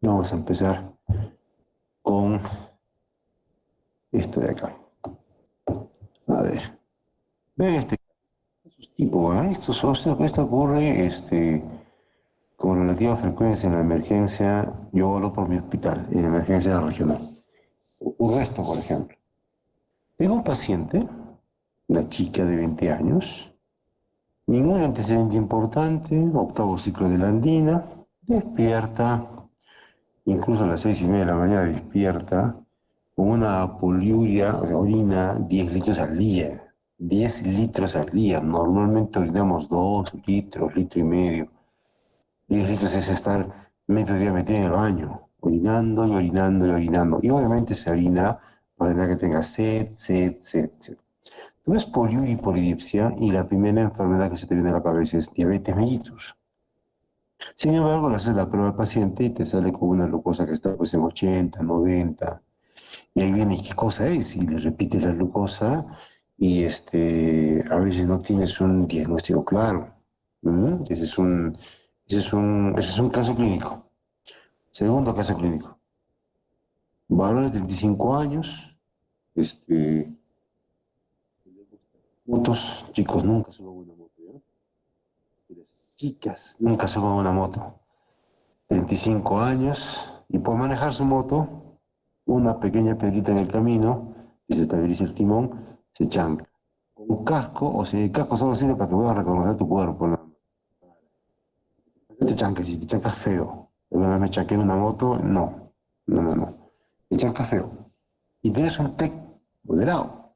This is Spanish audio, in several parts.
Vamos a empezar con esto de acá. A ver, ve este tipo, ¿eh? Esto ocurre con relativa frecuencia en la emergencia. Yo hablo por mi hospital, en la emergencia regional. Ocurre esto, por ejemplo. Tengo un paciente, una chica de 20 años, ningún antecedente importante, octavo ciclo de la andina, despierta, incluso a las 6:30 de la mañana despierta, con una poliuria, o sea, orina 10 litros al día. 10 litros al día. Normalmente orinamos 2 litros, litro y medio. 10 litros es estar medio día metido en el baño, orinando y orinando y orinando. Y obviamente se orina para tener que tenga sed, sed, sed, sed. Tú ves poliuria y polidipsia y la primera enfermedad que se te viene a la cabeza es diabetes mellitus. Sin embargo, le haces la prueba al paciente y te sale con una glucosa que está pues en 80, 90. Y ahí viene, ¿qué cosa es? Y le repites la glucosa y a veces no tienes un diagnóstico claro. ¿Mm? Ese es un caso clínico. Segundo caso clínico. Varón de 35 años, motos, chicos, nunca suban una moto, ¿ya? Las chicas nunca suban una moto. 25 años, y por manejar su moto, una pequeña piedrita en el camino, y se estabiliza el timón, se chanca. Un casco, o sea, el casco solo sirve para que puedas reconocer tu cuerpo. ¿No? Te chancas, si te chancas feo. Una vez me chanqué en una moto, no. No, no, no. Te chancas feo. Y tienes un TEC moderado.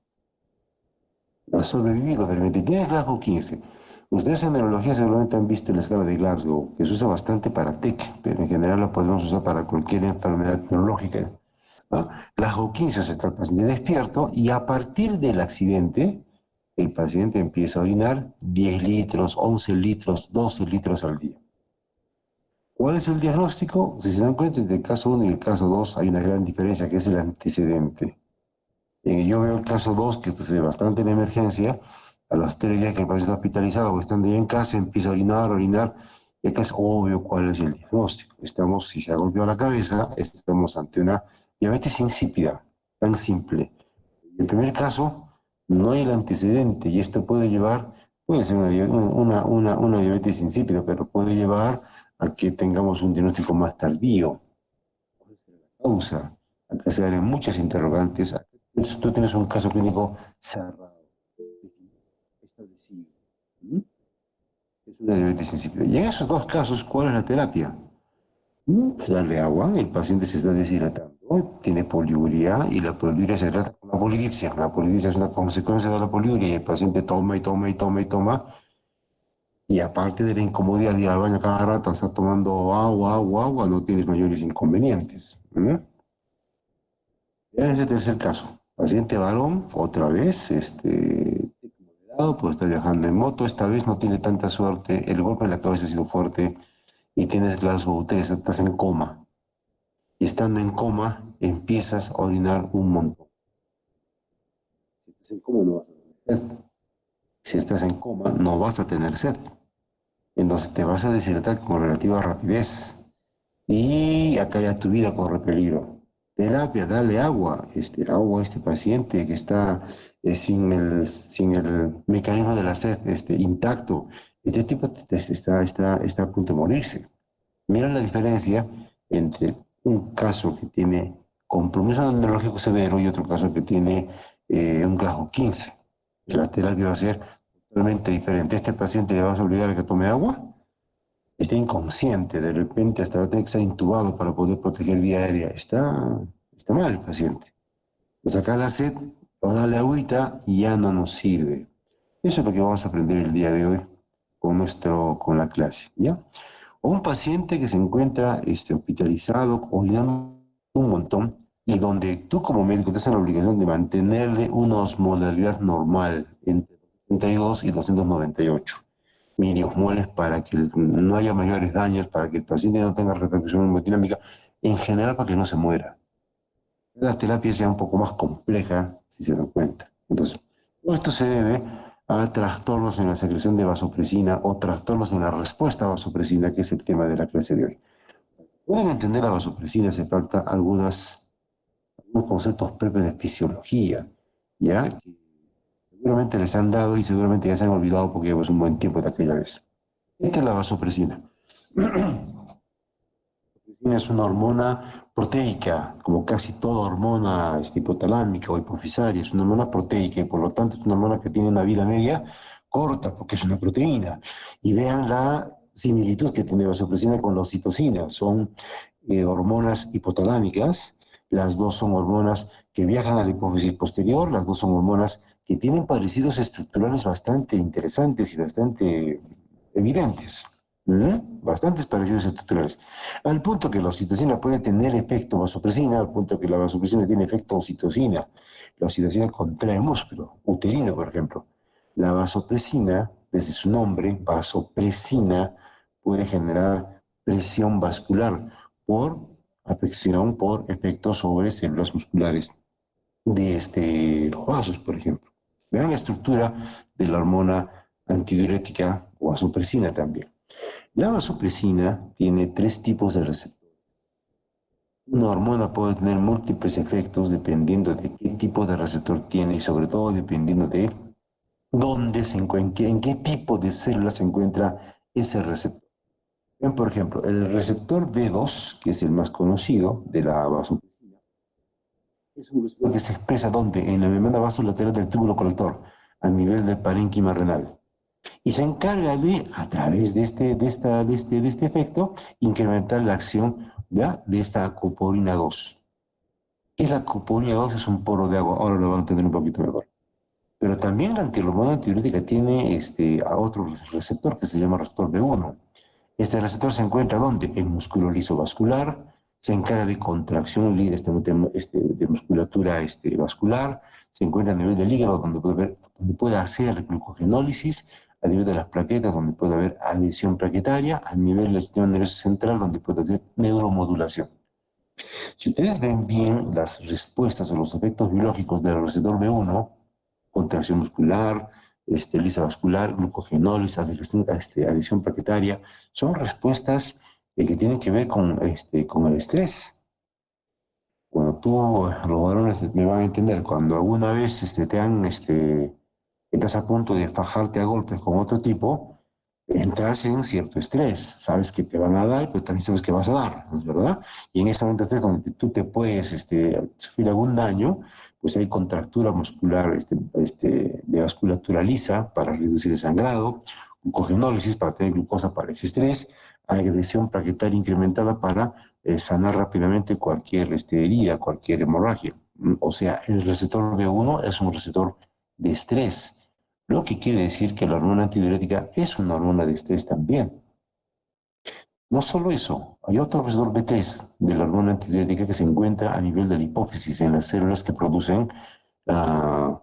Has sobrevivido realmente. Tienes Glasgow 15. Ustedes en neurología seguramente han visto la escala de Glasgow, que se usa bastante para TEC, pero en general la podemos usar para cualquier enfermedad neurológica. ¿No? Glasgow 15 se está el paciente despierto y a partir del accidente, el paciente empieza a orinar 10 litros, 11 litros, 12 litros al día. ¿Cuál es el diagnóstico? Si se dan cuenta, entre el caso 1 y el caso 2 hay una gran diferencia, que es el antecedente. Yo veo el caso 2 que sucede bastante en emergencia, a los 3 días que el paciente está hospitalizado o estando ya en casa, empieza a orinar, orinar, y acá es obvio cuál es el diagnóstico. Estamos, si se ha golpeado la cabeza, estamos ante una diabetes insípida, tan simple. En el primer caso, no hay el antecedente, y esto puede ser una diabetes insípida, pero puede llevar a que tengamos un diagnóstico más tardío. Causa, acá se dan muchas interrogantes. Tú tienes un caso clínico cerrado, establecido. ¿Mm? Es una diabetes insípida. Y en esos dos casos, ¿cuál es la terapia? Pues darle agua, el paciente se está deshidratando, tiene poliuria y la poliuria se trata con la polidipsia. La polidipsia es una consecuencia de la poliuria y el paciente toma y toma y toma y toma. Y aparte de la incomodidad de ir al baño cada rato, estar tomando agua, agua, agua, no tienes mayores inconvenientes. ¿Mm? En ese tercer caso, paciente varón, otra vez, pues está viajando en moto, esta vez no tiene tanta suerte, el golpe en la cabeza ha sido fuerte y tienes Glasgow 3, estás en coma. Y estando en coma, empiezas a orinar un montón. Si estás en coma, no vas a tener sed. Si estás en coma, no vas a tener sed. Entonces te vas a deshidratar con relativa rapidez. Y acá ya tu vida corre peligro. Terapia, dale agua, agua a este paciente que está sin el mecanismo de la sed intacto. Este tipo está a punto de morirse. Mira la diferencia entre un caso que tiene compromiso neurológico severo y otro caso que tiene un Glasgow 15. La terapia va a ser totalmente diferente. ¿Este paciente le vas a obligar a que tome agua? Está inconsciente, de repente hasta va a tener que estar intubado para poder proteger vía aérea. Está mal el paciente. Sacar la sed o darle agüita y ya no nos sirve. Eso es lo que vamos a aprender el día de hoy con la clase, ¿ya? O un paciente que se encuentra hospitalizado, orinando un montón, y donde tú como médico tienes la obligación de mantenerle una osmolaridad normal entre 32 y 298 miliosmoles para que no haya mayores daños, para que el paciente no tenga repercusión hemodinámica, en general para que no se muera. La terapia sea un poco más compleja, si se dan cuenta. Entonces, todo esto se debe a trastornos en la secreción de vasopresina o trastornos en la respuesta a vasopresina, que es el tema de la clase de hoy. Pueden entender la vasopresina, hace falta algunos conceptos propios de fisiología, ¿ya? Que seguramente les han dado y seguramente ya se han olvidado porque llevas un buen tiempo de aquella vez. Esta es la vasopresina. Es una hormona proteica, como casi toda hormona hipotalámica o hipofisaria, es una hormona proteica y por lo tanto es una hormona que tiene una vida media corta porque es una proteína. Y vean la similitud que tiene la vasopresina con la oxitocina, son hormonas hipotalámicas, las dos son hormonas que viajan a la hipófisis posterior, las dos son hormonas que tienen parecidos estructurales bastante interesantes y bastante evidentes. Bastantes parecidos estructurales. Al punto que la oxitocina puede tener efecto vasopresina, al punto que la vasopresina tiene efecto oxitocina. La oxitocina contrae músculo, uterino, por ejemplo. La vasopresina, desde su nombre, vasopresina, puede generar presión vascular por afección, por efectos sobre células musculares de los vasos, por ejemplo. Vean la estructura de la hormona antidiurética o vasopresina también. La vasopresina tiene tres tipos de receptores. Una hormona puede tener múltiples efectos dependiendo de qué tipo de receptor tiene y sobre todo dependiendo de dónde se encuentra, en qué tipo de célula se encuentra ese receptor. Ven, por ejemplo, el receptor B2, que es el más conocido de la vasopresina, es un receptor que se expresa ¿dónde? En la membrana vasolateral del túbulo colector, a nivel del parénquima renal. Y se encarga de, a través de este efecto, incrementar la acción de esta coporina 2. ¿Qué es la coporina 2? Es un poro de agua, ahora lo van a entender un poquito mejor. Pero también la hormona antidiurética tiene a otro receptor que se llama receptor B1. Este receptor se encuentra ¿dónde? En músculo liso vascular, se encarga de contracción de musculatura vascular, se encuentra a nivel del hígado donde puede hacer glucogenólisis, a nivel de las plaquetas donde puede haber adhesión plaquetaria, a nivel del sistema nervioso central donde puede hacer neuromodulación. Si ustedes ven bien las respuestas o los efectos biológicos del receptor B1, contracción muscular, lisa vascular, glucogenólisis, adhesión plaquetaria, son respuestas que tienen que ver con el estrés. Cuando los varones me van a entender, cuando alguna vez estás a punto de fajarte a golpes con otro tipo, entras en cierto estrés. Sabes que te van a dar, pero también sabes que vas a dar, ¿no es verdad? Y en ese momento de estrés donde tú te puedes sufrir algún daño, pues hay contractura muscular de vasculatura lisa para reducir el sangrado, glucogenólisis para tener glucosa para ese estrés, agresión plaquetaria incrementada para sanar rápidamente cualquier herida, cualquier hemorragia. O sea, el receptor B1 es un receptor de estrés, lo que quiere decir que la hormona antidiurética es una hormona de estrés también. No solo eso, hay otro receptor B3 de la hormona antidiurética que se encuentra a nivel de la hipófisis, en las células que producen uh,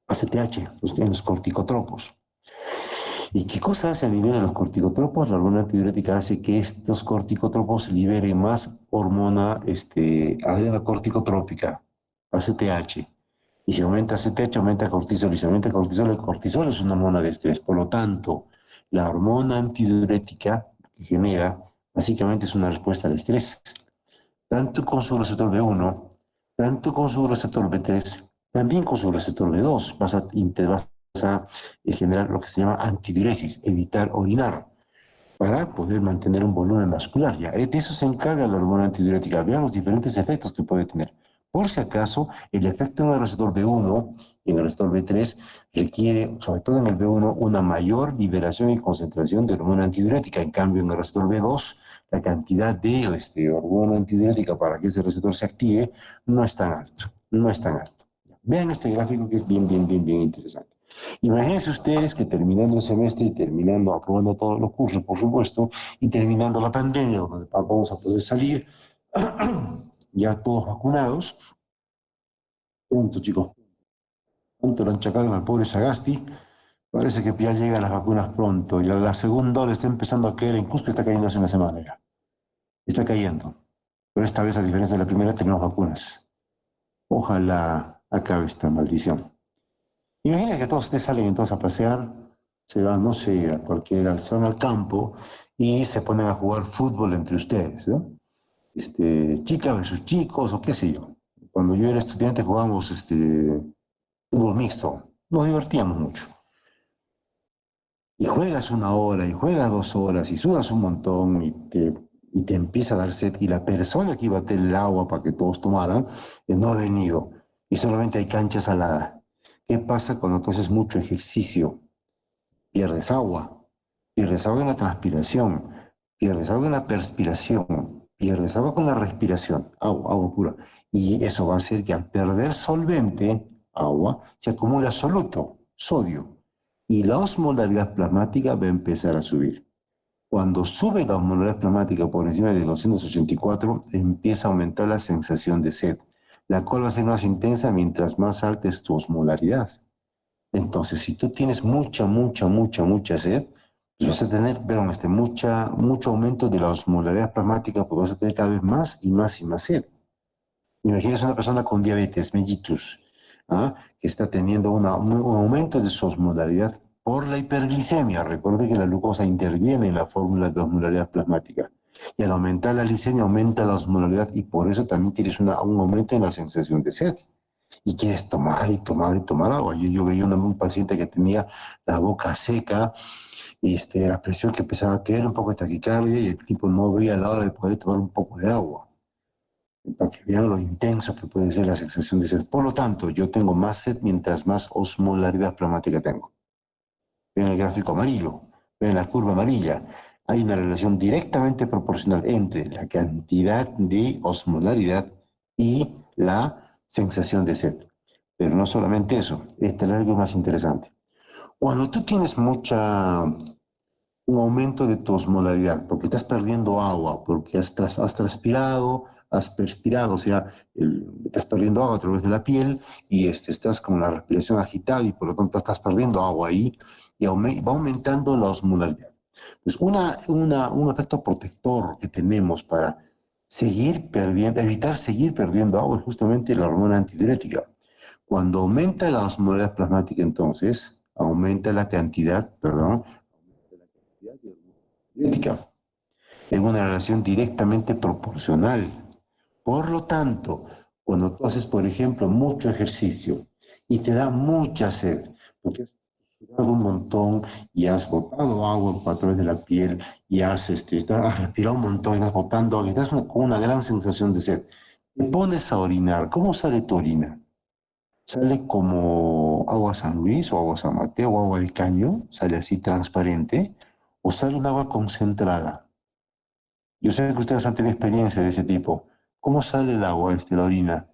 ACTH, en los corticotropos. ¿Y qué cosa hace a nivel de los corticotropos? La hormona antidiurética hace que estos corticotropos liberen más hormona adrena corticotrópica, ACTH. Y si aumenta ACTH, aumenta cortisol. Y si aumenta cortisol, el cortisol es una hormona de estrés. Por lo tanto, la hormona antidiurética que genera básicamente es una respuesta al estrés, tanto con su receptor B1, tanto con su receptor B3, también con su receptor B2. Vas a generar lo que se llama antidiuresis, evitar orinar, para poder mantener un volumen vascular. Ya, de eso se encarga la hormona antidiurética. Vean los diferentes efectos que puede tener. Por si acaso, el efecto en el receptor B1 y en el receptor B3 requiere, sobre todo en el B1, una mayor liberación y concentración de hormona antidiurética. En cambio, en el receptor B2, la cantidad de hormona antidiurética para que ese receptor se active no es tan alto. No es tan alto. Vean este gráfico que es bien interesante. Imagínense ustedes que terminando el semestre y terminando, aprobando todos los cursos, por supuesto, y terminando la pandemia, donde vamos a poder salir, ya todos vacunados. Pronto, chicos, pronto lo enchacaron al pobre Sagasti. Parece que ya llegan las vacunas pronto. Y la segunda ola está empezando a caer en Cusco, está cayendo hace una semana ya. Está cayendo. Pero esta vez, a diferencia de la primera, tenemos vacunas. Ojalá acabe esta maldición. Imagina que todos ustedes salen entonces a pasear, se van, no sé, a cualquiera, se van al campo y se ponen a jugar fútbol entre ustedes, ¿no? chicas versus chicos o qué sé yo. Cuando yo era estudiante jugábamos fútbol mixto, nos divertíamos mucho. Y juegas una hora, y juegas 2 horas, y sudas un montón, y te empieza a dar sed, y la persona que iba a tener el agua para que todos tomaran, no ha venido, y solamente hay cancha salada. ¿Qué pasa cuando tú haces mucho ejercicio? Pierdes agua en la transpiración, pierdes agua en la perspiración, pierdes agua con la respiración, agua, agua pura. Y eso va a hacer que al perder solvente, agua, se acumula soluto, sodio, y la osmolaridad plasmática va a empezar a subir. Cuando sube la osmolaridad plasmática por encima de 284, empieza a aumentar la sensación de sed, la cual va a ser más intensa mientras más alta es tu osmolaridad. Entonces, si tú tienes mucha sed, pues vas a tener, perdón, mucho aumento de la osmolaridad plasmática, porque vas a tener cada vez más y más y más sed. Imagínese una persona con diabetes mellitus, ¿ah? Que está teniendo un aumento de su osmolaridad por la hiperglicemia. Recuerde que la glucosa interviene en la fórmula de osmolaridad plasmática. Y al aumentar la glicemia, aumenta la osmolaridad y por eso también tienes un aumento en la sensación de sed y quieres tomar y tomar y tomar agua. Yo veía un paciente que tenía la boca seca, la presión que empezaba a caer, un poco de taquicardia y el tipo no veía la hora de poder tomar un poco de agua. Para que vean lo intenso que puede ser la sensación de sed. Por lo tanto, yo tengo más sed mientras más osmolaridad plasmática tengo. Ven el gráfico amarillo, ven la curva amarilla. Hay una relación directamente proporcional entre la cantidad de osmolaridad y la sensación de sed. Pero no solamente eso, este es algo más interesante. Cuando tú tienes un aumento de tu osmolaridad, porque estás perdiendo agua, porque has transpirado, has perspirado, o sea, estás perdiendo agua a través de la piel y estás con la respiración agitada y por lo tanto estás perdiendo agua ahí y va aumentando la osmolaridad. Pues un efecto protector que tenemos para evitar seguir perdiendo agua es justamente la hormona antidiurética. Cuando aumenta la osmolaridad plasmática, entonces, aumenta la cantidad, perdón, idéntica, en una relación directamente proporcional. Por lo tanto, cuando tú haces, por ejemplo, mucho ejercicio y te da mucha sed, porque has sudado un montón y has botado agua a través de la piel y has respirado un montón y estás botando agua y estás con una gran sensación de sed, te pones a orinar. ¿Cómo sale tu orina? Sale como agua San Luis o agua San Mateo o agua de caño, sale así transparente, o sale un agua concentrada. Yo sé que ustedes han tenido experiencia de ese tipo. ¿Cómo sale el agua, la orina?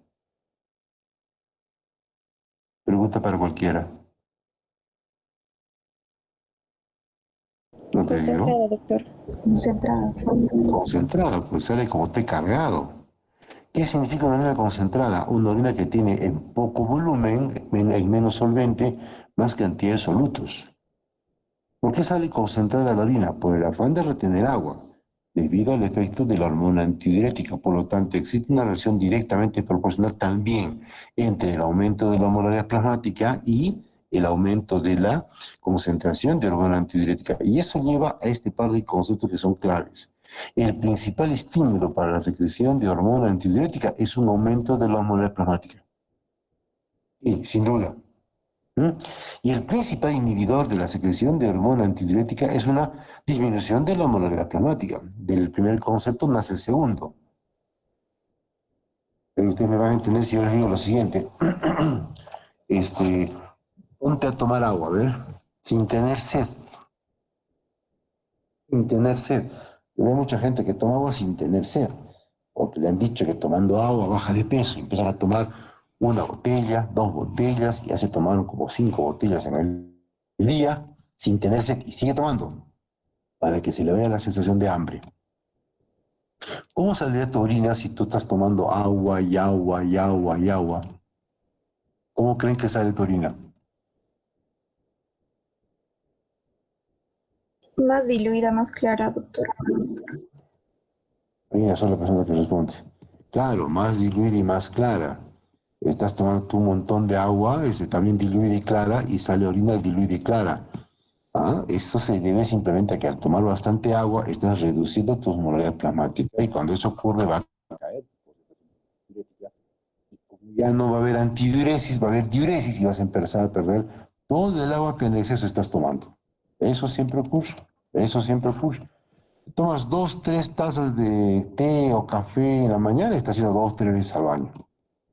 Pregunta para cualquiera. No te digo. Concentrado, doctor. Concentrado. Concentrada, pues sale como té cargado. ¿Qué significa una orina concentrada? Una orina que tiene en poco volumen, en menos solvente, más cantidad de solutos. ¿Por qué sale concentrada la orina? Por el afán de retener agua, debido al efecto de la hormona antidiurética. Por lo tanto, existe una relación directamente proporcional también entre el aumento de la osmolaridad plasmática y el aumento de la concentración de hormona antidiurética. Y eso lleva a este par de conceptos que son claves. El principal estímulo para la secreción de hormona antidiurética es un aumento de la osmolaridad plasmática. Y, sin duda. ¿Mm? Y el principal inhibidor de la secreción de hormona antidiurética es una disminución de la osmolaridad plasmática. Del primer concepto nace el segundo. Pero ustedes me van a entender si yo les digo lo siguiente. Este, ponte a tomar agua, a ver, sin tener sed. Sin tener sed. Yo veo mucha gente que toma agua sin tener sed. Porque le han dicho que tomando agua baja de peso. Empiezan a tomar una botella, 2 botellas, y ya se tomaron como 5 botellas en el día sin tener sed y sigue tomando para que se le vea la sensación de hambre. ¿Cómo saldría tu orina si tú estás tomando agua y agua y agua y agua? ¿Cómo creen que sale tu orina? Más diluida, más clara, doctor. Hay una sola persona que responde. Claro, más diluida y más clara. Estás tomando tú un montón de agua, también diluida y clara, y sale orina diluida y clara. Esto se debe simplemente a que al tomar bastante agua estás reduciendo tu osmolaridad plasmática y cuando eso ocurre va a caer. Ya no va a haber antidiuresis, va a haber diuresis y vas a empezar a perder todo el agua que en exceso estás tomando. Eso siempre ocurre, eso siempre ocurre. Tomas 2, 3 tazas de té o café en la mañana y estás yendo 2, 3 veces al baño.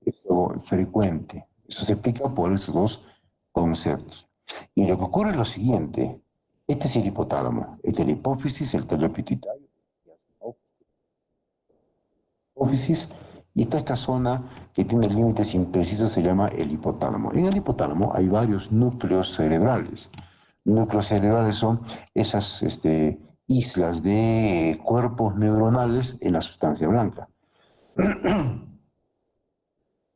Eso es frecuente. Eso se explica por esos dos conceptos. Y lo que ocurre es lo siguiente. Este es el hipotálamo, este es la hipófisis, el tallo pituitario, hipófisis, y toda esta zona que tiene límites imprecisos se llama el hipotálamo. En el hipotálamo hay varios núcleos cerebrales. Núcleos cerebrales son esas islas de cuerpos neuronales en la sustancia blanca.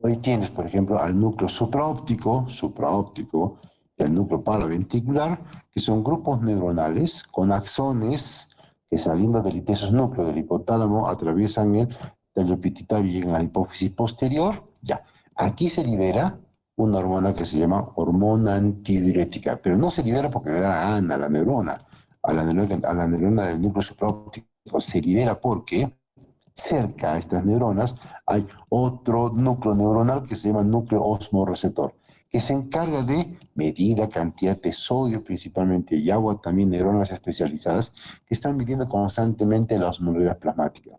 Hoy tienes, por ejemplo, al núcleo supraóptico y al núcleo paraventricular, que son grupos neuronales con axones que saliendo de esos núcleos del hipotálamo atraviesan el tallo pituitario y llegan a la hipófisis posterior. Ya, aquí se libera una hormona que se llama hormona antidiurética, pero no se libera porque le da gana a la neurona del núcleo supraóptico, se libera porque cerca a estas neuronas hay otro núcleo neuronal que se llama núcleo osmorreceptor, que se encarga de medir la cantidad de sodio principalmente y agua, también neuronas especializadas que están midiendo constantemente la osmolaridad plasmática.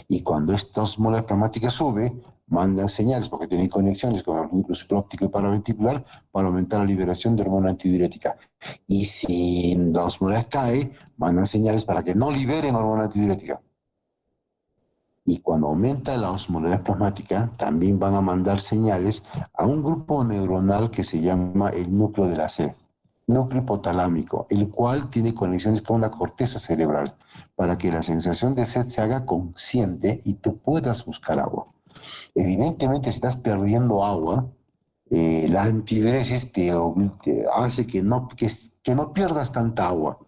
Y cuando esta osmolaridad plasmática sube, mandan señales porque tienen conexiones con el núcleo supraóptico y paraventricular para aumentar la liberación de hormona antidiurética. Y si la osmolaridad cae, mandan señales para que no liberen hormona antidiurética. Y cuando aumenta la osmolaridad plasmática, también van a mandar señales a un grupo neuronal que se llama el núcleo de la sed, núcleo hipotalámico, el cual tiene conexiones con la corteza cerebral, para que la sensación de sed se haga consciente y tú puedas buscar agua. Evidentemente, si estás perdiendo agua, la antidiuresis te hace que no pierdas tanta agua.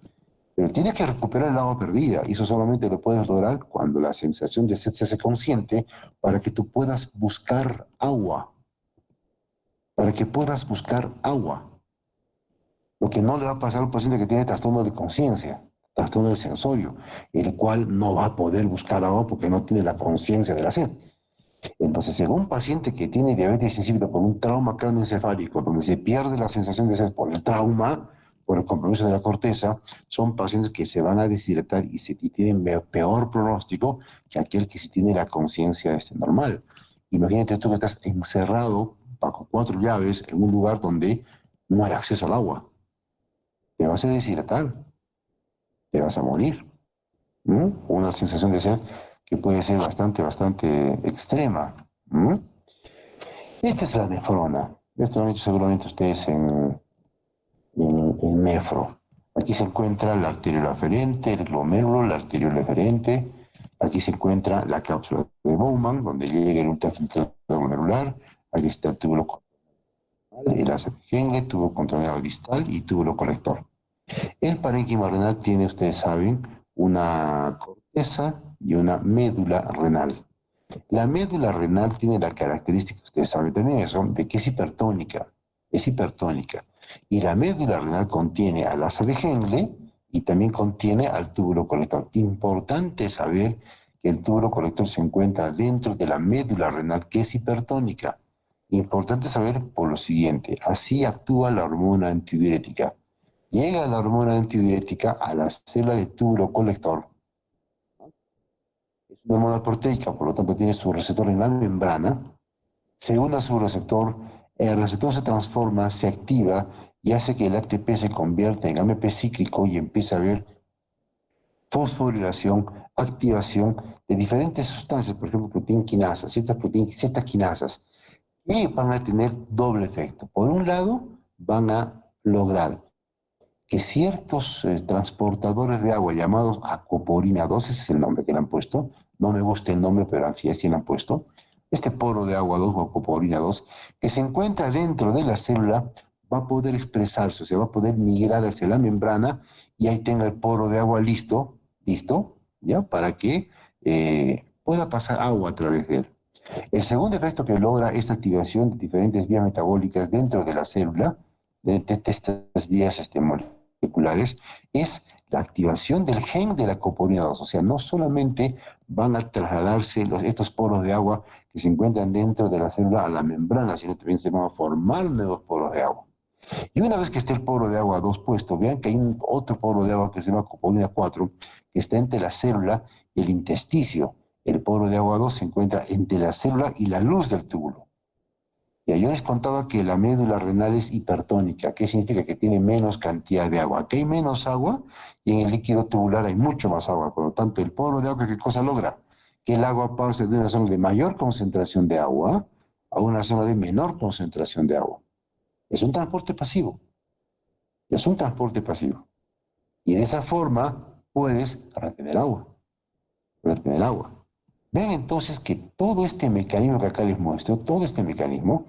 Pero tienes que recuperar el agua perdida y eso solamente lo puedes lograr cuando la sensación de sed se hace consciente para que tú puedas buscar agua, para que puedas buscar agua. Lo que no le va a pasar a un paciente que tiene trastorno de conciencia, trastorno del sensorio, el cual no va a poder buscar agua porque no tiene la conciencia de la sed. Entonces, en un paciente que tiene diabetes insípida por un trauma cráneoencefálico, donde se pierde la sensación de sed por el trauma, por el compromiso de la corteza, son pacientes que se van a deshidratar y tienen peor pronóstico que aquel que sí tiene la conciencia normal. Imagínate tú que estás encerrado bajo 4 llaves en un lugar donde no hay acceso al agua. Te vas a deshidratar, te vas a morir. ¿No? Una sensación de sed que puede ser bastante extrema. ¿No? Esta es la nefrona. Esto lo han hecho seguramente ustedes en nefro. Aquí se encuentra la arteriola aferente, el glomérulo, la arteriola eferente. Aquí se encuentra la cápsula de Bowman, donde llega el ultrafiltrado glomerular. Aquí está el túbulo controlado, el asa Henle, tubo controlado distal y túbulo colector. El parénquima renal tiene, ustedes saben, una corteza y una médula renal. La médula renal tiene la característica, ustedes saben también eso, de que es hipertónica. Es hipertónica. Y la médula renal contiene al asa de Henle y también contiene al túbulo colector. Importante saber que el túbulo colector se encuentra dentro de la médula renal, que es hipertónica. Importante saber por lo siguiente, así actúa la hormona antidiurética. Llega la hormona antidiurética a la célula de túbulo colector. Es una hormona proteica, por lo tanto tiene su receptor en la membrana. Se une a su receptor, el receptor se transforma, se activa y hace que el ATP se convierta en AMP cíclico y empieza a haber fosforilación, activación de diferentes sustancias, por ejemplo, proteinquinasas, ciertas quinasas, que van a tener doble efecto. Por un lado, van a lograr que ciertos transportadores de agua llamados acuoporina 2, ese es el nombre que le han puesto, no me gusta el nombre, pero así le han puesto, este poro de agua 2 o acuoporina 2, que se encuentra dentro de la célula, va a poder expresarse, o sea, va a poder migrar hacia la membrana y ahí tenga el poro de agua listo, ¿ya? Para que pueda pasar agua a través de él. El segundo efecto que logra esta activación de diferentes vías metabólicas dentro de la célula, de estas vías moleculares, moleculares es la activación del gen de la coponina 2. O sea, no solamente van a trasladarse estos poros de agua que se encuentran dentro de la célula a la membrana, sino también se van a formar nuevos poros de agua. Y una vez que esté el poro de agua 2 puesto, vean que hay otro poro de agua que se llama coponina 4, que está entre la célula y el intersticio. El poro de agua 2 se encuentra entre la célula y la luz del túbulo. Y yo les contaba que la médula renal es hipertónica. ¿Qué significa? Que tiene menos cantidad de agua. Aquí hay menos agua y en el líquido tubular hay mucho más agua. Por lo tanto, el poro de agua, ¿qué cosa logra? Que el agua pase de una zona de mayor concentración de agua a una zona de menor concentración de agua. Es un transporte pasivo. Es un transporte pasivo. Y de esa forma puedes retener agua. Retener agua. Ven entonces que todo este mecanismo que acá les muestro, todo este mecanismo,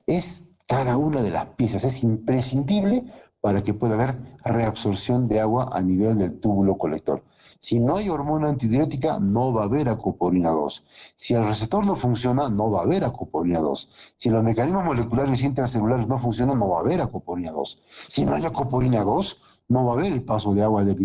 es cada una de las piezas, es imprescindible para que pueda haber reabsorción de agua a nivel del túbulo colector. Si no hay hormona antidiurética, no va a haber acoporina 2. Si el receptor no funciona, no va a haber acoporina 2. Si los mecanismos moleculares intracelulares no funcionan, no va a haber acoporina 2. Si no hay acoporina 2, no va a haber el paso de agua del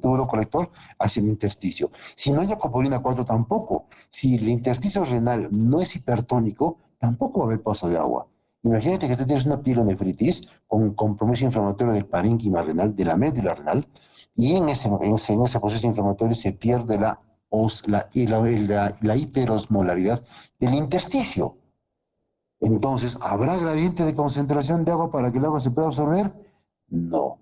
túbulo colector hacia el intersticio. Si no hay acoporina 4, tampoco. Si el intersticio renal no es hipertónico, tampoco va a haber paso de agua. Imagínate que tú tienes una pielonefritis con compromiso inflamatorio del parénquima renal, de la médula renal, y en ese proceso inflamatorio se pierde la hiperosmolaridad del intersticio. Entonces, ¿habrá gradiente de concentración de agua para que el agua se pueda absorber? No.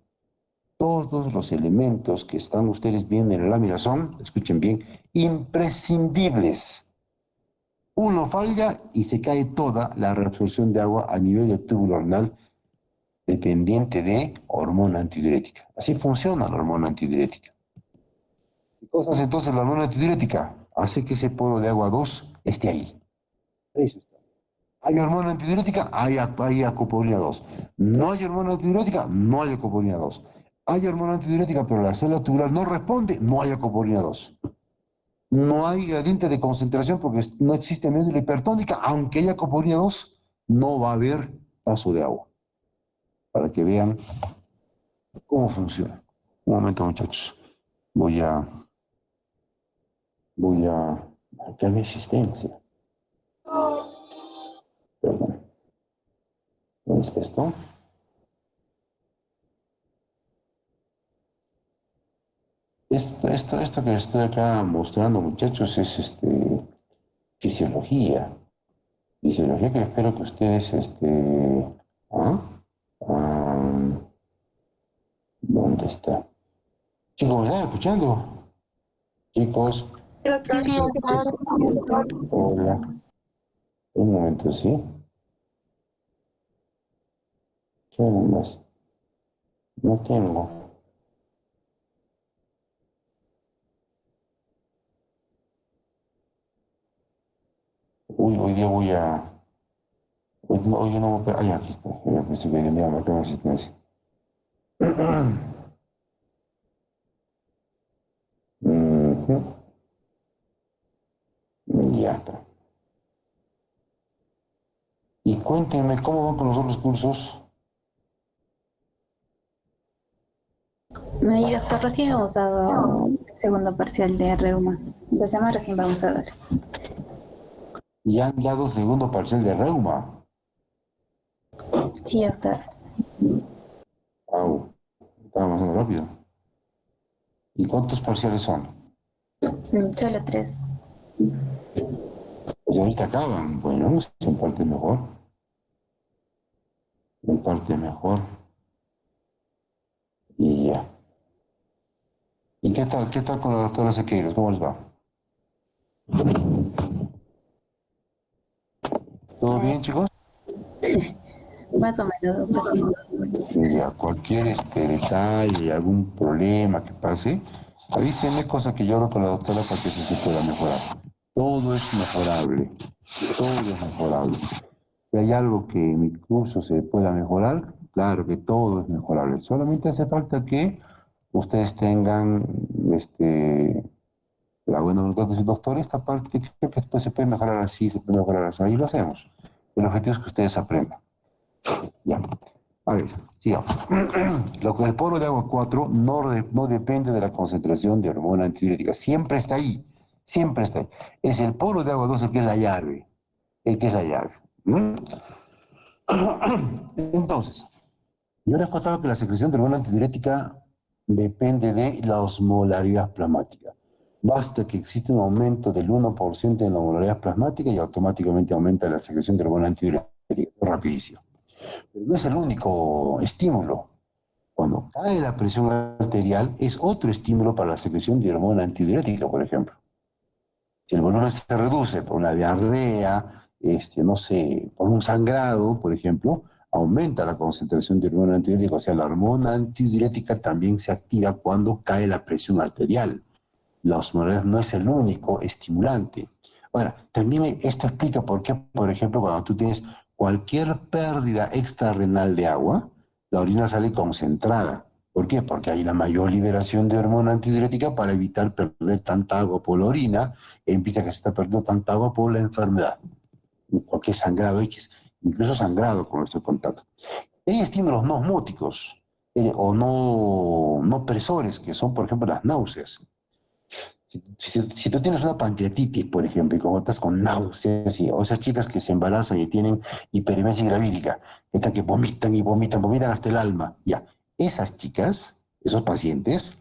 Todos los elementos que están ustedes viendo en la lámina son, escuchen bien, imprescindibles. Uno falla y se cae toda la reabsorción de agua a nivel del túbulo renal dependiente de hormona antidiurética. Así funciona la hormona antidiurética. ¿Qué cosa hace entonces la hormona antidiurética? Hace que ese poro de agua 2 esté ahí. Eso está. ¿Hay hormona antidiurética? Hay acopolina 2. ¿No hay hormona antidiurética? No hay acopolina 2. Hay hormona antidiurética, pero la célula tubular no responde, no hay acopolina 2. No hay gradiente de concentración porque no existe médula hipertónica, aunque haya acopolina 2, no va a haber paso de agua. Para que vean cómo funciona. Un momento, muchachos. Voy a marcar mi existencia. Perdón. ¿Dónde está esto? Esto que estoy acá mostrando, muchachos, es fisiología. Fisiología que espero que ustedes, ¿ah? Ah, ¿dónde está? Chicos, ¿me están escuchando? Chicos, Sí, doctor. hola. Un momento, ¿sí? ¿Qué más? No tengo. Uy, hoy día voy a... Hoy día no voy a... Ay, aquí está. Ya pensé que tenía marcar mi asistencia. Ujú. Ya está. Y cuéntenme, ¿cómo van con los otros cursos? Y doctor, recién hemos dado el segundo parcial de reuma. Los demás recién vamos a dar. Ya han dado segundo parcial de reuma. Sí, doctor. Au, estaba más rápido. ¿Y cuántos parciales son? Solo 3. Pues ahorita acaban. Bueno, en parte mejor. En parte mejor. Y ya. ¿Y qué tal con la doctora Sequeiros? ¿Cómo les va? ¿Todo bien, chicos? Más o menos, doctor. Ya, cualquier detalle, algún problema que pase, avísenme, cosa que yo hablo con la doctora para que eso se pueda mejorar. Todo es mejorable, todo es mejorable. Si hay algo que en mi curso se pueda mejorar, claro que todo es mejorable. Solamente hace falta que ustedes tengan la buena voluntad de decir, doctor, esta parte creo que después se puede mejorar así, se puede mejorar así, y lo hacemos. El objetivo es que ustedes aprendan. Ya. A ver, sigamos. El polvo de agua 4 no depende de la concentración de hormona antidiurética. Siempre está ahí. Siempre está ahí. Es el polvo de agua 2 el que es la llave. El que es la llave. ¿Mm? Entonces, yo les contaba que la secreción de hormona antidiurética depende de la osmolaridad plasmática. Basta que exista un aumento del 1% en la osmolaridad plasmática y automáticamente aumenta la secreción de hormona antidiurética. Rapidísimo. Pero no es el único estímulo. Cuando cae la presión arterial es otro estímulo para la secreción de hormona antidiurética, por ejemplo. Si el volumen se reduce por una diarrea, no sé, por un sangrado, por ejemplo, aumenta la concentración de hormona antidiurética. O sea, la hormona antidiurética también se activa cuando cae la presión arterial. La osmolaridad no es el único estimulante. Ahora, también esto explica por qué, por ejemplo, cuando tú tienes cualquier pérdida extrarrenal de agua, la orina sale concentrada. ¿Por qué? Porque hay una mayor liberación de hormona antidiurética para evitar perder tanta agua por la orina, e empieza que se está perdiendo tanta agua por la enfermedad. Cualquier sangrado X, incluso sangrado con nuestro contacto. Hay estímulos no osmóticos o no presores, que son, por ejemplo, las náuseas. Si tú tienes una pancreatitis, por ejemplo, y como estás con náuseas, o esas chicas que se embarazan y tienen hiperemesis gravídica, están que vomitan y vomitan, vomitan hasta el alma, ya. Esas chicas, esos pacientes,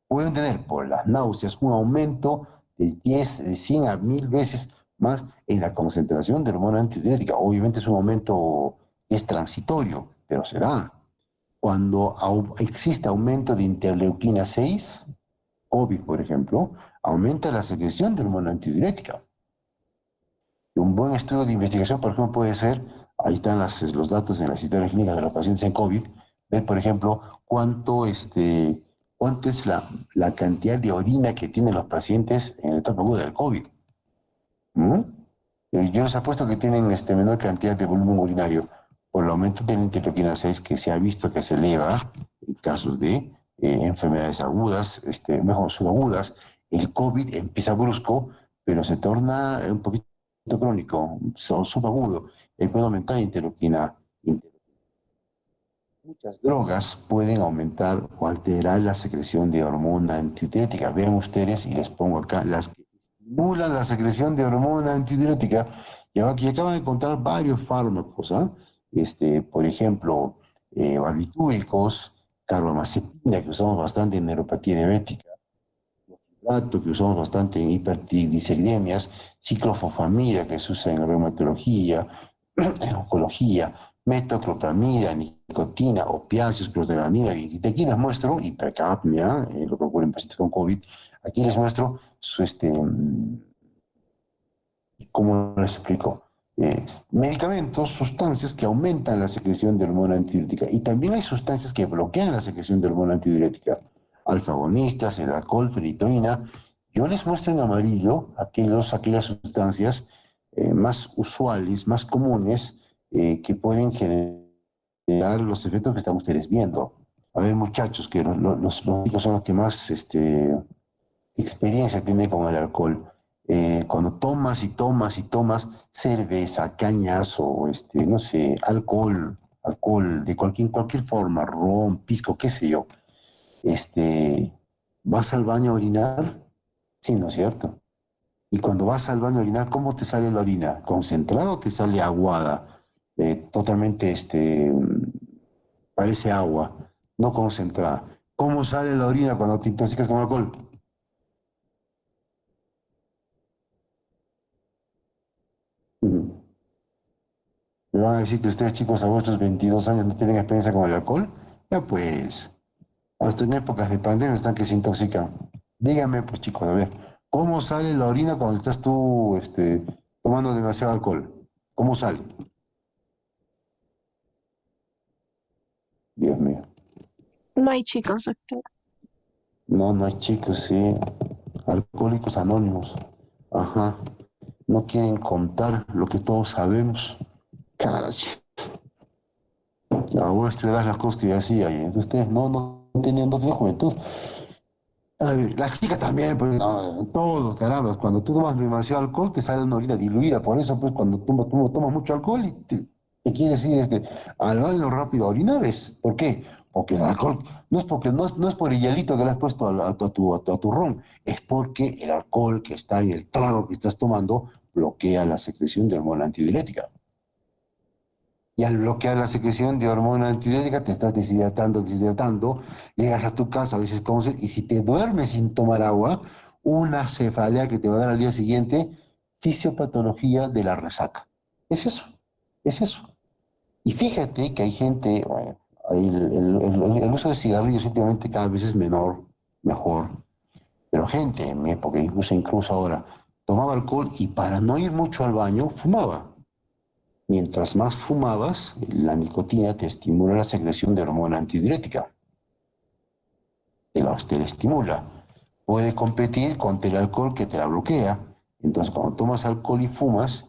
pueden tener por las náuseas un aumento de 10, de 100 a 1000 veces más en la concentración de hormona antidiurética. Obviamente es un aumento que es transitorio, pero se da. Cuando existe aumento de interleuquina 6, COVID, por ejemplo, aumenta la secreción de hormona antidiurética. Un buen estudio de investigación, por ejemplo, puede ser, ahí están los datos en las historias clínicas de los pacientes en COVID, ver, por ejemplo, cuánto es la cantidad de orina que tienen los pacientes en la etapa aguda del COVID. ¿Mm? Yo les apuesto que tienen menor cantidad de volumen urinario por el aumento de la interleuquina 6 que se ha visto que se eleva en casos de enfermedades agudas, mejor subagudas. El COVID empieza brusco, pero se torna un poquito crónico, subagudo, y puede aumentar la interleuquina. Muchas drogas pueden aumentar o alterar la secreción de hormona antidiurética. Vean ustedes, y les pongo acá, las que estimulan la secreción de hormona antidiurética. Y aquí acaban de encontrar varios fármacos, ¿ah? Por ejemplo, barbitúricos, carbamazepina, que usamos bastante en neuropatía diabética, fibrato, que usamos bastante en hipertrigliceridemias, ciclofosfamida, que se usa en reumatología, en oncología, metoclopramida, nicotina, opiáceos, clotramida. Y de aquí les muestro hipercapnia, lo que ocurre en pacientes con COVID. Aquí les muestro ¿cómo les explico? Medicamentos, sustancias que aumentan la secreción de hormona antidiurética. Y también hay sustancias que bloquean la secreción de hormona antidiurética. Alfagonistas, el alcohol, ferritina. Yo les muestro en amarillo aquellas sustancias más usuales, más comunes, que pueden generar los efectos que están ustedes viendo. A ver, muchachos, que los médicos son los que más experiencia tiene con el alcohol. Cuando tomas y tomas y tomas cerveza, cañazo, no sé, alcohol de cualquier forma, ron, pisco, qué sé yo, ¿vas al baño a orinar? Sí, ¿no es cierto? Y cuando vas al baño a orinar, ¿cómo te sale la orina? ¿Concentrada o te sale aguada? Totalmente, parece agua, no concentrada. ¿Cómo sale la orina cuando te intoxicas con alcohol? Ujú. Me van a decir que ustedes, chicos, a vuestros 22 años no tienen experiencia con el alcohol. Ya pues, hasta en épocas de pandemia están que se intoxican. Díganme, pues, chicos, a ver, ¿cómo sale la orina cuando estás tú, tomando demasiado alcohol? ¿Cómo sale? Dios mío. No hay chicos, doctor. No, no hay chicos, sí. Alcohólicos anónimos. Ajá. No quieren contar lo que todos sabemos. Caray. A vuestra edad las cosas que yo hacía. Y ustedes no tenían juventud. A ver, las chicas también, pues, no, todo, caramba. Cuando tú tomas demasiado alcohol, te sale una orina diluida. Por eso, pues, cuando tomas mucho alcohol, ¿Qué quiere decir al baño rápido a orinar? ¿Por qué? Porque el alcohol, no es por el hielito que le has puesto a tu ron, es porque el alcohol que está en el trago que estás tomando bloquea la secreción de hormona antidiurética. Y al bloquear la secreción de hormona antidiurética te estás deshidratando, llegas a tu casa, a veces conoces, y si te duermes sin tomar agua, una cefalea que te va a dar al día siguiente, fisiopatología de la resaca. Es eso, es eso. Y fíjate que hay gente, bueno, el uso de cigarrillos últimamente cada vez es menor, mejor, pero gente en mi época, incluso ahora, tomaba alcohol y para no ir mucho al baño, fumaba. Mientras más fumabas, la nicotina te estimula la secreción de hormona antidiurética. Te la estimula. Puede competir contra el alcohol que te la bloquea. Entonces, cuando tomas alcohol y fumas,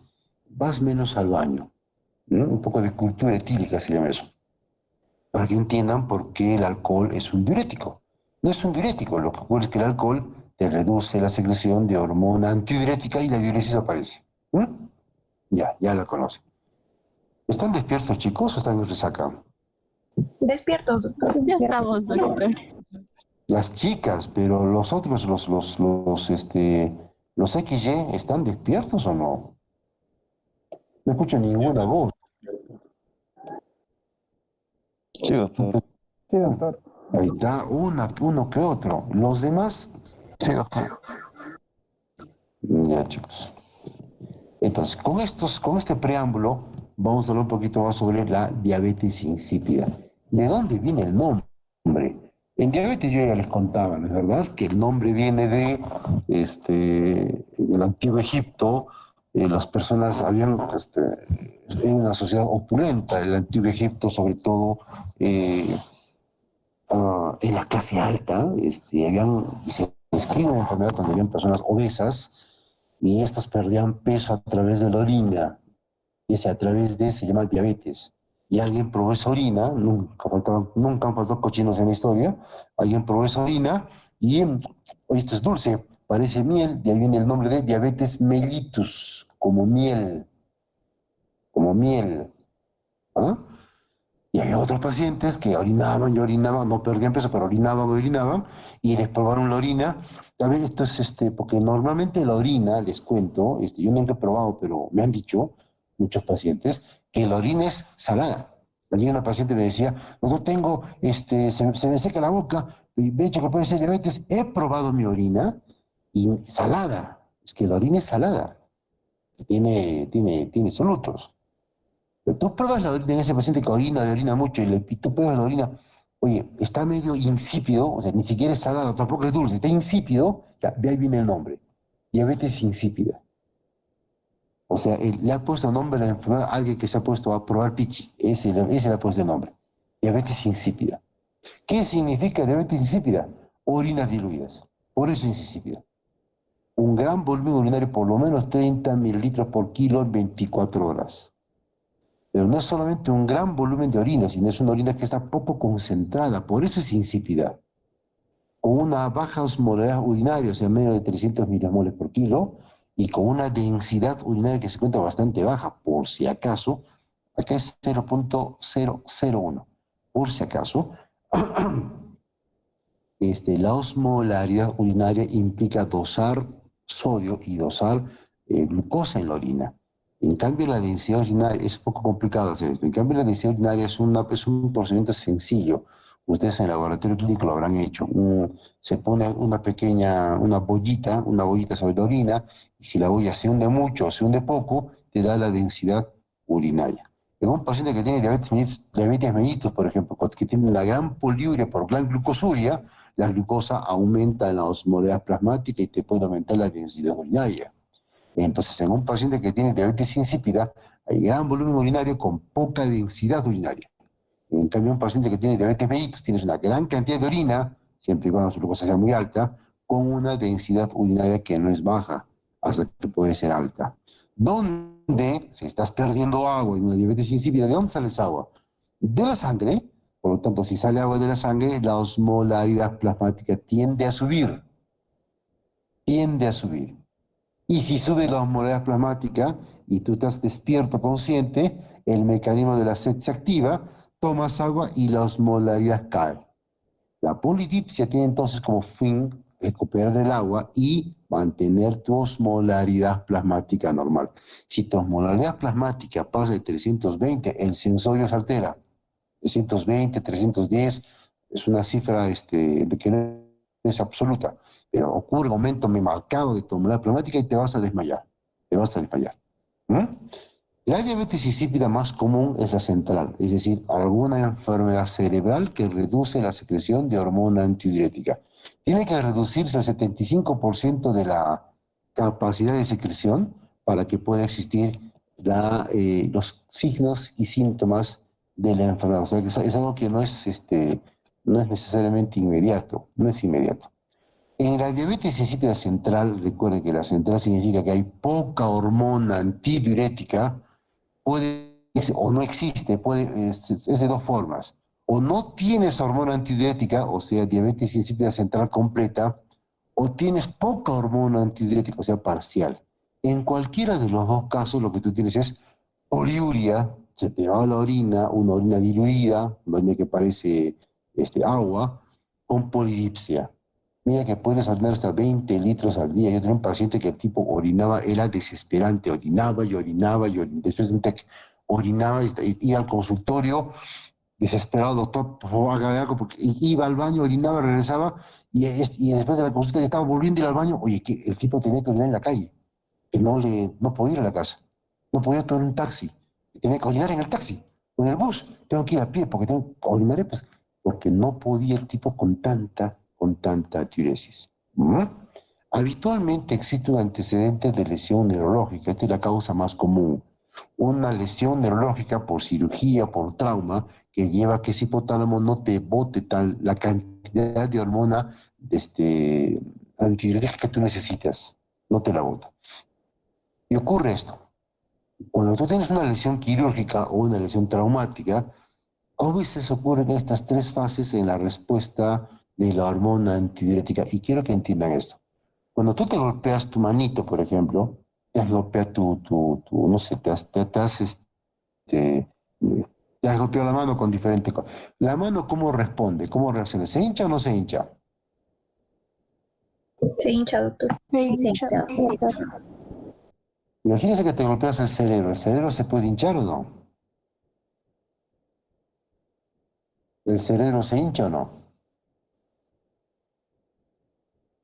vas menos al baño. ¿No? Un poco de cultura etílica se llama eso. Para que entiendan por qué el alcohol es un diurético. No es un diurético, lo que ocurre es que el alcohol te reduce la secreción de hormona antidiurética y la diuresis aparece. Ya la conocen. ¿Están despiertos, chicos, o están en resaca? Despiertos, doctor. Ya estamos, doctor. Las chicas, pero los otros, los XY, ¿están despiertos o no? No escucho ninguna voz. Sí, doctor. Sí, doctor. Ahí está, uno que otro. Los demás, Sí, doctor. ya, chicos. Entonces, con este preámbulo, vamos a hablar un poquito más sobre la diabetes insípida. ¿De dónde viene el nombre? En diabetes yo ya les contaba, ¿no es verdad? Que el nombre viene de el antiguo Egipto. Las personas habían, en una sociedad opulenta, el antiguo Egipto, sobre todo en la clase alta, se describe una enfermedad donde habían personas obesas y estas perdían peso a través de la orina, y ese a través de se llama diabetes. Y alguien probó esa orina, nunca han pasado cochinos en la historia, alguien probó esa orina y, oye, esto es dulce, parece miel, y ahí viene el nombre de diabetes mellitus, como miel. ¿Ah? Y había otros pacientes que orinaban y orinaban, no perdían peso, pero orinaban, y les probaron la orina. A ver, esto es porque normalmente la orina, les cuento, yo nunca he probado, pero me han dicho muchos pacientes que la orina es salada. Allí una paciente me decía, no tengo, se me seca la boca, y me he dicho que puede ser diabetes. He probado mi orina y salada. Es que la orina es salada, tiene solutos. Pero tú pruebas la orina en ese paciente que orina mucho, y tú pruebas la orina, oye, está medio insípido, o sea, ni siquiera es salado, tampoco es dulce, está insípido, ya, de ahí viene el nombre, diabetes insípida. O sea, le ha puesto nombre a la enfermedad a alguien que se ha puesto a probar pichi, ese le ha puesto el nombre, diabetes insípida. ¿Qué significa diabetes insípida? Orinas diluidas, por eso es insípida. Un gran volumen urinario, por lo menos 30 mililitros por kilo en 24 horas. Pero no es solamente un gran volumen de orina, sino es una orina que está poco concentrada, por eso es insípida. Con una baja osmolaridad urinaria, o sea, menos de 300 milimoles por kilo, y con una densidad urinaria que se cuenta bastante baja, por si acaso, acá es 0.001. Por si acaso, la osmolaridad urinaria implica dosar sodio y dosar glucosa en la orina. En cambio, la densidad urinaria es un poco complicado hacer esto. En cambio, la densidad urinaria es un procedimiento sencillo. Ustedes en el laboratorio clínico lo habrán hecho. Se pone una bollita sobre la orina, y si la bolla se hunde mucho o se hunde poco, te da la densidad urinaria. En un paciente que tiene diabetes mellitus, por ejemplo, que tiene una gran poliuria por gran glucosuria, la glucosa aumenta la osmolaridad plasmática y te puede aumentar la densidad urinaria. Entonces, en un paciente que tiene diabetes insípida, hay gran volumen urinario con poca densidad urinaria. En cambio, un paciente que tiene diabetes mellitus, tienes una gran cantidad de orina, siempre y cuando su glucosa sea muy alta, con una densidad urinaria que no es baja, hasta que puede ser alta. ¿Dónde, si estás perdiendo agua en una diabetes insípida, de dónde sale esa agua? De la sangre. Por lo tanto, si sale agua de la sangre, la osmolaridad plasmática tiende a subir. Tiende a subir. Y si sube la osmolaridad plasmática y tú estás despierto, consciente, el mecanismo de la sed se activa, tomas agua y la osmolaridad cae. La polidipsia tiene entonces como fin recuperar el agua y mantener tu osmolaridad plasmática normal. Si tu osmolaridad plasmática pasa de 320, el sensorio se altera. 320, 310 es una cifra que no es absoluta, pero ocurre un aumento muy marcado de tu osmolaridad plasmática y te vas a desmayar. Te vas a desmayar. ¿Mm? La diabetes insípida más común es la central, es decir, alguna enfermedad cerebral que reduce la secreción de hormona antidiurética. Tiene que reducirse el 75% de la capacidad de secreción para que pueda existir los signos y síntomas de la enfermedad. O sea, que es algo que no es necesariamente inmediato, no es inmediato. En la diabetes insípida central, recuerde que la central significa que hay poca hormona antidiurética, puede, o no existe, es de dos formas. O no tienes hormona antidiurética, o sea, diabetes insípida central completa, o tienes poca hormona antidiurética, o sea, parcial. En cualquiera de los dos casos, lo que tú tienes es poliuria, se te va la orina, una orina diluida, una orina que parece agua, con polidipsia. Mira que puedes orinar hasta 20 litros al día. Yo tenía un paciente que el tipo orinaba, era desesperante, orinaba y orinaba y orinaba. Después de un TEC, orinaba y iba al consultorio desesperado, doctor, por favor, haga algo, porque iba al baño, orinaba, regresaba y después de la consulta ya estaba volviendo a ir al baño. Oye, que el tipo tenía que orinar en la calle, que no podía ir a la casa, no podía tomar un taxi, tenía que orinar en el taxi o en el bus. Tengo que ir a pie porque orinaré, pues, porque no podía el tipo con tanta diuresis. ¿Mm? Habitualmente existe un antecedente de lesión neurológica, esta es la causa más común. Una lesión neurológica por cirugía, por trauma, que lleva a que ese hipotálamo no te bote la cantidad de hormona antidiurética que tú necesitas, no te la bota. Y ocurre esto. Cuando tú tienes una lesión quirúrgica o una lesión traumática, a veces ocurren estas tres fases en la respuesta de la hormona antidiurética. Y quiero que entiendan esto. Cuando tú te golpeas tu manito, por ejemplo, te has golpeado no sé, te has golpeado la mano con diferentes cosas. ¿La mano cómo responde? ¿Cómo reacciona? ¿Se hincha o no se hincha? Se hincha, doctor. Sí, doctor. Imagínese que te golpeas el cerebro. ¿El cerebro se puede hinchar o no? ¿El cerebro se hincha o no?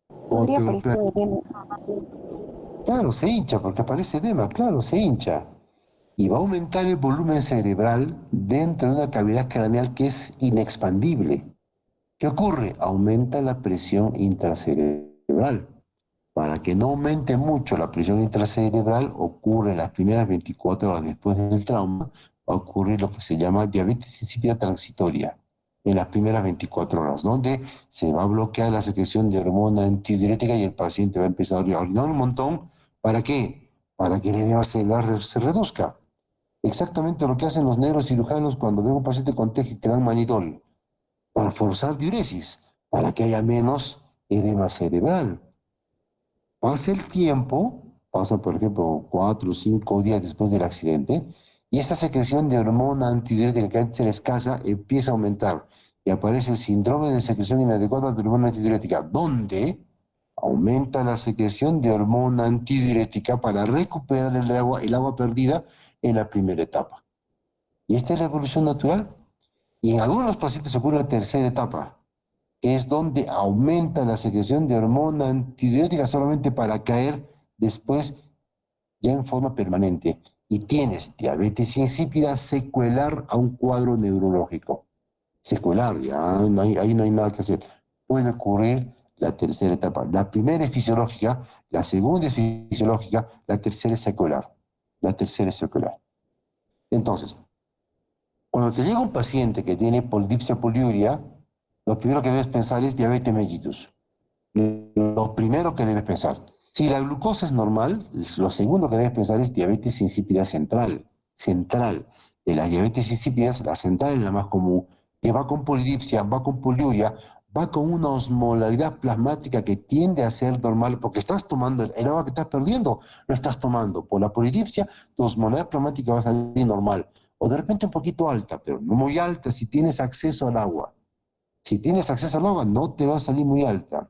O Podría te parecer golpeas... edema. Claro, se hincha porque aparece edema, claro, se hincha. Y va a aumentar el volumen cerebral dentro de una cavidad craneal que es inexpandible. ¿Qué ocurre? Aumenta la presión intracerebral. Para que no aumente mucho la presión intracerebral, ocurre en las primeras 24 horas después del trauma, va a ocurrir lo que se llama diabetes insípida transitoria, en las primeras 24 horas, donde se va a bloquear la secreción de hormona antidiurética y el paciente va a empezar a orinar un montón. ¿Para qué? Para que el edema cerebral se reduzca. Exactamente lo que hacen los neurocirujanos cuando ven a un paciente con TEG y te dan manitol, para forzar diuresis, para que haya menos edema cerebral. Pasa el tiempo, pasa por ejemplo 4 o 5 días después del accidente, y esta secreción de hormona antidiurética que antes era escasa empieza a aumentar y aparece el síndrome de secreción inadecuada de hormona antidiurética, donde aumenta la secreción de hormona antidiurética para recuperar el agua perdida en la primera etapa. Y esta es la evolución natural. Y en algunos pacientes ocurre la tercera etapa, que es donde aumenta la secreción de hormona antidiurética solamente para caer después ya en forma permanente. Y tienes diabetes insípida secuelar a un cuadro neurológico. Secuelar, ya ahí no hay nada que hacer. Puede ocurrir la tercera etapa. La primera es fisiológica, la segunda es fisiológica, la tercera es secuelar. La tercera es secuelar. Entonces, cuando te llega un paciente que tiene polidipsia poliuria, lo primero que debes pensar es diabetes mellitus. Lo primero que debes pensar. Si la glucosa es normal, lo segundo que debes pensar es diabetes insípida central. Central. De las diabetes insípidas, la central es la más común, que va con polidipsia, va con poliuria, va con una osmolaridad plasmática que tiende a ser normal, porque estás tomando el agua que estás perdiendo, lo estás tomando. Por la polidipsia, tu osmolaridad plasmática va a salir normal, o de repente un poquito alta, pero no muy alta si tienes acceso al agua. Si tienes acceso al agua, no te va a salir muy alta.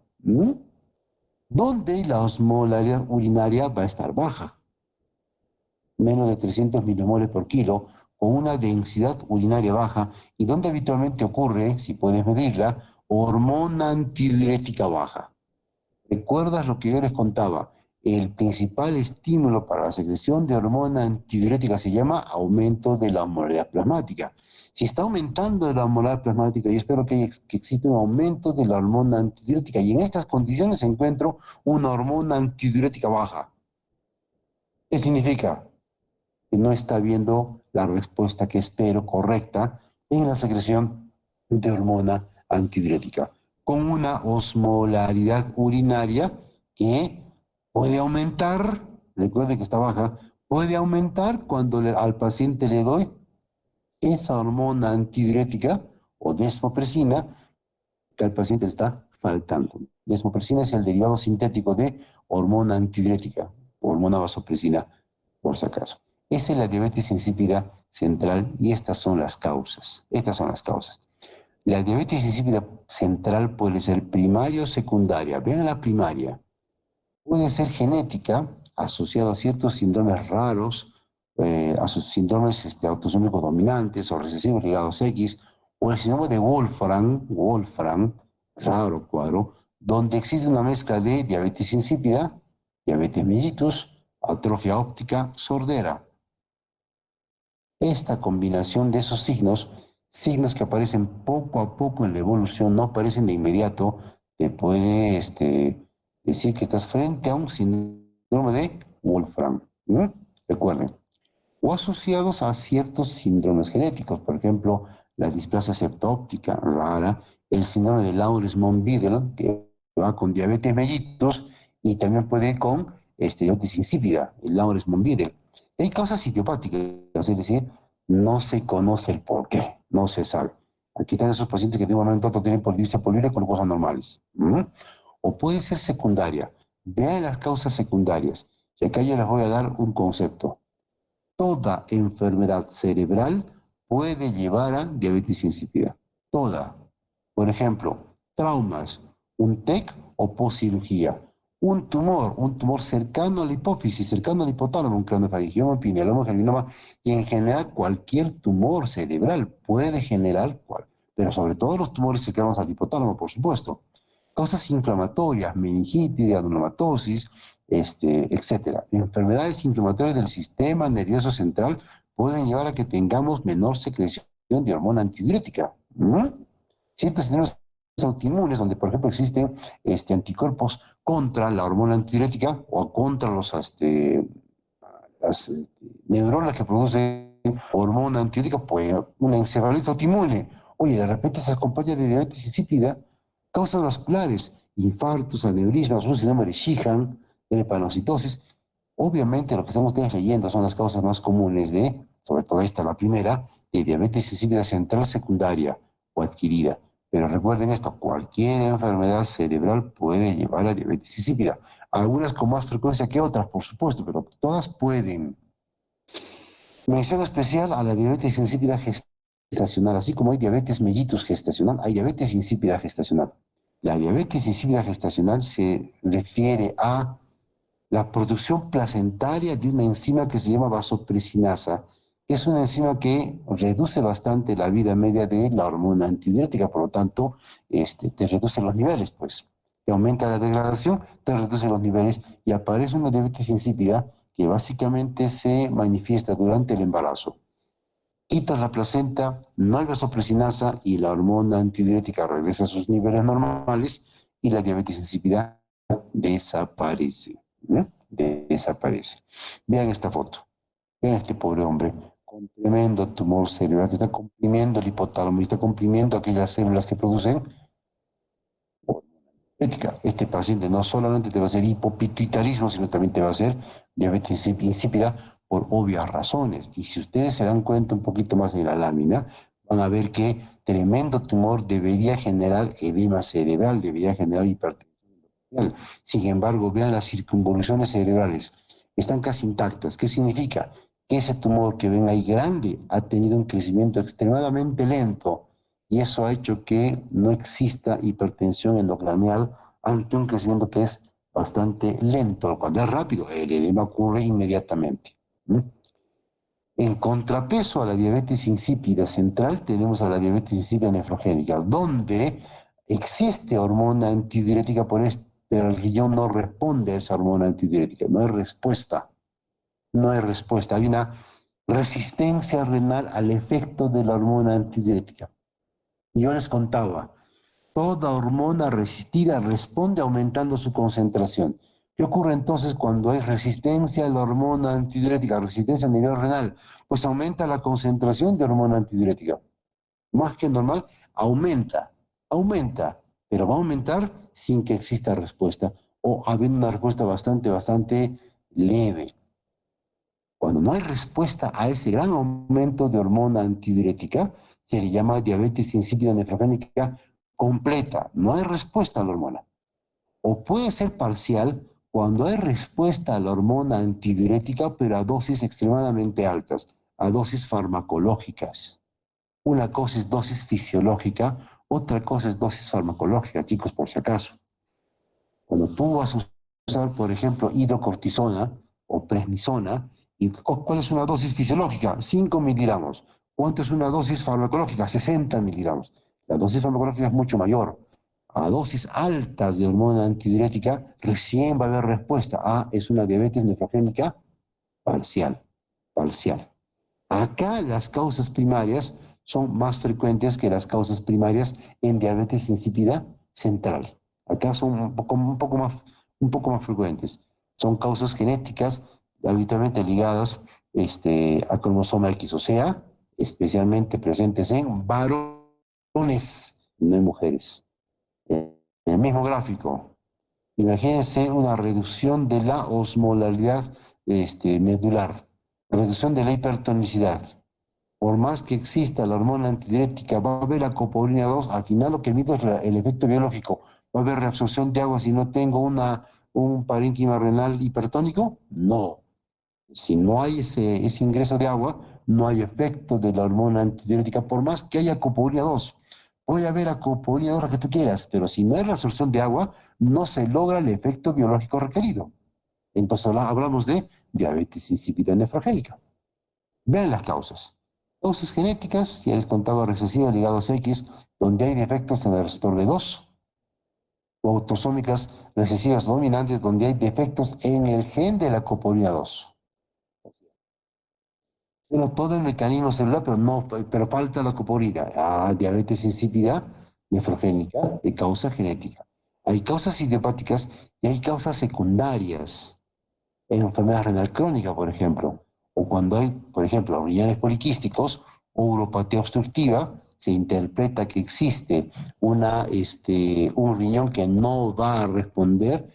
Donde la osmolaridad urinaria va a estar baja, menos de 300 milimoles por kilo, con una densidad urinaria baja, y donde habitualmente ocurre, si puedes medirla, hormona antidiurética baja. ¿Recuerdas lo que yo les contaba? El principal estímulo para la secreción de hormona antidiurética se llama aumento de la osmolaridad plasmática. Si está aumentando la osmolaridad plasmática, yo espero que exista un aumento de la hormona antidiurética, y en estas condiciones encuentro una hormona antidiurética baja. ¿Qué significa? Que no está habiendo la respuesta que espero correcta en la secreción de hormona antidiurética, con una osmolaridad urinaria que puede aumentar, recuerde que está baja, puede aumentar cuando al paciente le doy esa hormona antidiurética o desmopresina que al paciente le está faltando. Desmopresina es el derivado sintético de hormona antidiurética, hormona vasopresina, por si acaso. Esa es la diabetes insípida central, y estas son las causas. Estas son las causas. La diabetes insípida central puede ser primaria o secundaria. Vean la primaria. Puede ser genética, asociada a ciertos síndromes raros, a sus síndromes autosómicos dominantes o recesivos ligados X, o el síndrome de Wolfram, raro cuadro, donde existe una mezcla de diabetes insípida, diabetes mellitus, atrofia óptica, sordera. Esta combinación de esos signos que aparecen poco a poco en la evolución, no aparecen de inmediato, te puede decir que estás frente a un síndrome de Wolfram. Recuerden, o asociados a ciertos síndromes genéticos, por ejemplo, la displasia septóptica rara, el síndrome de Lawrence-Montbidel, que va con diabetes mellitus, y también puede ir con diabetes insípida, el Lawrence-Montbidel. Hay causas idiopáticas, es decir, no se conoce el por qué, no se sabe. Aquí están esos pacientes que de un momento a otro tienen polidipsia poliuria con cosas normales. O puede ser secundaria. Vean las causas secundarias. Y acá yo les voy a dar un concepto. Toda enfermedad cerebral puede llevar a diabetes insípida. Toda. Por ejemplo, traumas, un TEC o postcirugía. Un tumor cercano a la hipófisis, cercano al hipotálamo, un craniofaringioma, epineloma, germinoma, y en general cualquier tumor cerebral puede generar, pero sobre todo los tumores cercanos al hipotálamo, por supuesto. Causas inflamatorias, meningitis, granulomatosis, etcétera. Enfermedades inflamatorias del sistema nervioso central pueden llevar a que tengamos menor secreción de hormona antidiurética. Ciertos síndromes autoinmunes, donde por ejemplo existen anticuerpos contra la hormona antidiurética o contra las neuronas que producen hormona antidiurética, pues una encefalitis autoinmune. Oye, de repente se acompaña de diabetes insípida, causas vasculares, infartos, aneurismas, un síndrome de Sheehan, de hepatocitosis. Obviamente lo que están ustedes leyendo son las causas más comunes de, sobre todo esta, la primera, de diabetes insípida central secundaria o adquirida. Pero recuerden esto, cualquier enfermedad cerebral puede llevar a diabetes insípida. Algunas con más frecuencia que otras, por supuesto, pero todas pueden. Mención especial a la diabetes insípida gestacional. Así como hay diabetes mellitus gestacional, hay diabetes insípida gestacional. La diabetes insípida gestacional se refiere a la producción placentaria de una enzima que se llama vasopresinasa, que es una enzima que reduce bastante la vida media de la hormona antidiurética, por lo tanto, te reduce los niveles, pues. Te aumenta la degradación, te reduce los niveles, y aparece una diabetes insípida que básicamente se manifiesta durante el embarazo. Quitas la placenta, no hay vasopresinasa y la hormona antidiurética regresa a sus niveles normales y la diabetes insípida desaparece. Desaparece. Vean esta foto. Vean a este pobre hombre con tremendo tumor cerebral que está comprimiendo el hipotálamo y está comprimiendo aquellas células que producen hormona antidiurética. Este paciente no solamente te va a hacer hipopituitarismo, sino también te va a hacer diabetes insípida por obvias razones. Y si ustedes se dan cuenta un poquito más de la lámina, van a ver que tremendo tumor debería generar edema cerebral, debería generar hipertensión. Sin embargo, vean las circunvoluciones cerebrales, están casi intactas. ¿Qué significa? Que ese tumor que ven ahí grande ha tenido un crecimiento extremadamente lento y eso ha hecho que no exista hipertensión endocranial ante un crecimiento que es bastante lento. Cuando es rápido, el edema ocurre inmediatamente. ¿Mm? En contrapeso a la diabetes insípida central tenemos a la diabetes insípida nefrogénica, donde existe hormona antidiurética pero el riñón no responde a esa hormona antidiurética, no hay respuesta, no hay respuesta. Hay una resistencia renal al efecto de la hormona antidiurética. Y yo les contaba, toda hormona resistida responde aumentando su concentración. ¿Qué ocurre entonces cuando hay resistencia a la hormona antidiurética, resistencia a nivel renal? Pues aumenta la concentración de hormona antidiurética. Más que normal, aumenta, pero va a aumentar sin que exista respuesta o habiendo una respuesta bastante leve. Cuando no hay respuesta a ese gran aumento de hormona antidiurética, se le llama diabetes insípida nefrogénica completa. No hay respuesta a la hormona. O puede ser parcial cuando hay respuesta a la hormona antidiurética, pero a dosis extremadamente altas, a dosis farmacológicas. Una cosa es dosis fisiológica, otra cosa es dosis farmacológica, chicos, por si acaso. Cuando tú vas a usar, por ejemplo, hidrocortisona o prednisona, ¿cuál es una dosis fisiológica? 5 miligramos. ¿Cuánto es una dosis farmacológica? 60 miligramos. La dosis farmacológica es mucho mayor. A dosis altas de hormona antidiurética, recién va a haber respuesta. Es una diabetes nefrogénica parcial. Acá las causas primarias son más frecuentes que las causas primarias en diabetes insípida central. Acá son un poco más frecuentes. Son causas genéticas habitualmente ligadas a cromosoma X, o sea, especialmente presentes en varones, no en mujeres. En el mismo gráfico, imagínense una reducción de la osmolaridad medular, reducción de la hipertonicidad. Por más que exista la hormona antidiurética, va a haber acopolina 2, al final lo que mido es el efecto biológico. ¿Va a haber reabsorción de agua si no tengo un parénquima renal hipertónico? No. Si no hay ese ingreso de agua, no hay efecto de la hormona antidiurética, por más que haya acopolina 2. Puede haber acopolina 2 la que tú quieras, pero si no hay reabsorción de agua, no se logra el efecto biológico requerido. Entonces hablamos de diabetes insípida nefrogénica. Vean las causas. Causas genéticas, ya les contaba, recesivos ligados X, donde hay defectos en el receptor B2, o autosómicas recesivas dominantes, donde hay defectos en el gen de la acopolina 2. Bueno, todo el mecanismo celular, pero falta la acopolina. Diabetes insípida nefrogénica de causa genética. Hay causas idiopáticas y hay causas secundarias. En enfermedad renal crónica, por ejemplo, o cuando hay, por ejemplo, riñones poliquísticos o uropatía obstructiva, se interpreta que existe un riñón que no va a responder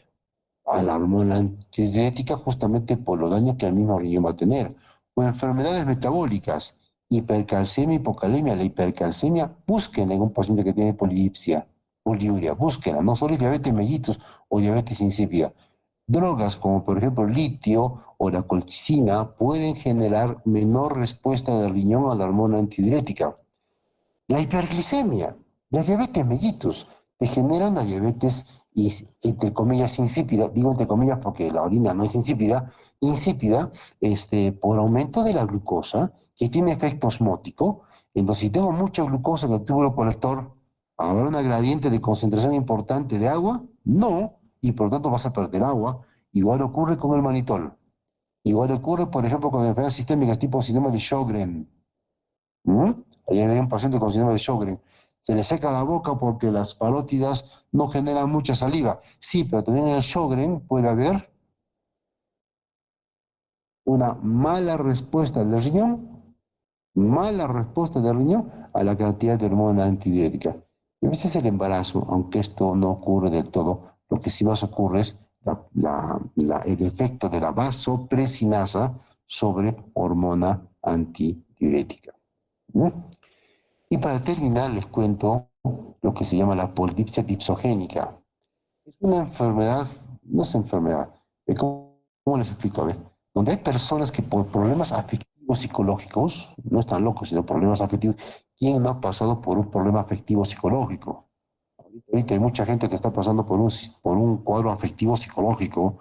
a la hormona antidiurética justamente por los daños que el mismo riñón va a tener. O enfermedades metabólicas, hipercalcemia, hipocalemia. La hipercalcemia, busquen en un paciente que tiene polidipsia, poliuria, búsquenla, no solo diabetes mellitus o diabetes insípida. Drogas como por ejemplo el litio o la colchicina pueden generar menor respuesta del riñón a la hormona antidiurética. La hiperglicemia, la diabetes mellitus, te genera una diabetes entre comillas insípida, digo entre comillas porque la orina no es insípida, por aumento de la glucosa que tiene efecto osmótico. Entonces, si tengo mucha glucosa en el túbulo colector, ¿habrá una gradiente de concentración importante de agua? No, y por lo tanto vas a perder agua. Igual ocurre con el manitol. Igual ocurre, por ejemplo, con enfermedades sistémicas tipo síndrome de Sjögren. Ayer hay un paciente con síndrome de Sjögren. Se le seca la boca porque las parótidas no generan mucha saliva. Sí, pero también en el Sjögren puede haber una mala respuesta del riñón a la cantidad de hormona antidiurética. Y a veces el embarazo, aunque esto no ocurre del todo, lo que sí más ocurre es el efecto de la vasopresinasa sobre hormona antidiurética. Y para terminar les cuento lo que se llama la polidipsia dipsogénica. Es una enfermedad, no es enfermedad, ¿cómo les explico? A ver, donde hay personas que por problemas afectivos psicológicos, no están locos, sino problemas afectivos, ¿quién no ha pasado por un problema afectivo psicológico? Ahorita hay mucha gente que está pasando por un cuadro afectivo psicológico.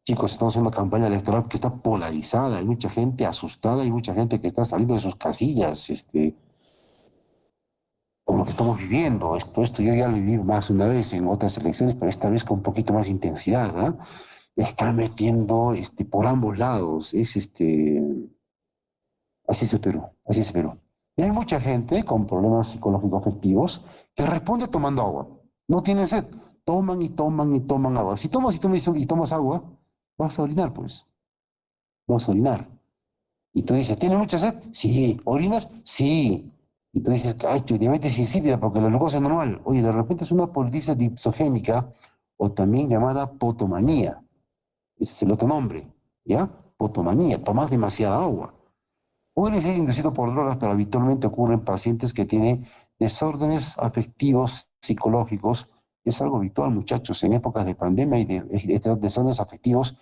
Chicos, estamos en una campaña electoral que está polarizada, hay mucha gente asustada, hay mucha gente que está saliendo de sus casillas, con lo que estamos viviendo. Esto yo ya lo viví más una vez en otras elecciones, pero esta vez con un poquito más de intensidad, ¿ah? Está metiendo por ambos lados. Así es el Perú, así es el Perú. Y hay mucha gente con problemas psicológicos afectivos que responde tomando agua. No tienen sed, toman y toman y toman agua. Si tomas y tomas y tomas agua, vas a orinar, pues. Vas a orinar. Y tú dices, ¿tienes mucha sed? Sí. ¿Orinas? Sí. Y tú dices, ay, tu diabetes insípida porque la glucosa es normal. Oye, de repente es una polidipsia dipsogénica o también llamada potomanía. Ese es el otro nombre, ¿ya? Potomanía, tomas demasiada agua. Puede ser inducido por drogas, pero habitualmente ocurre en pacientes que tienen desórdenes afectivos psicológicos. Es algo habitual, muchachos, en épocas de pandemia y de desórdenes afectivos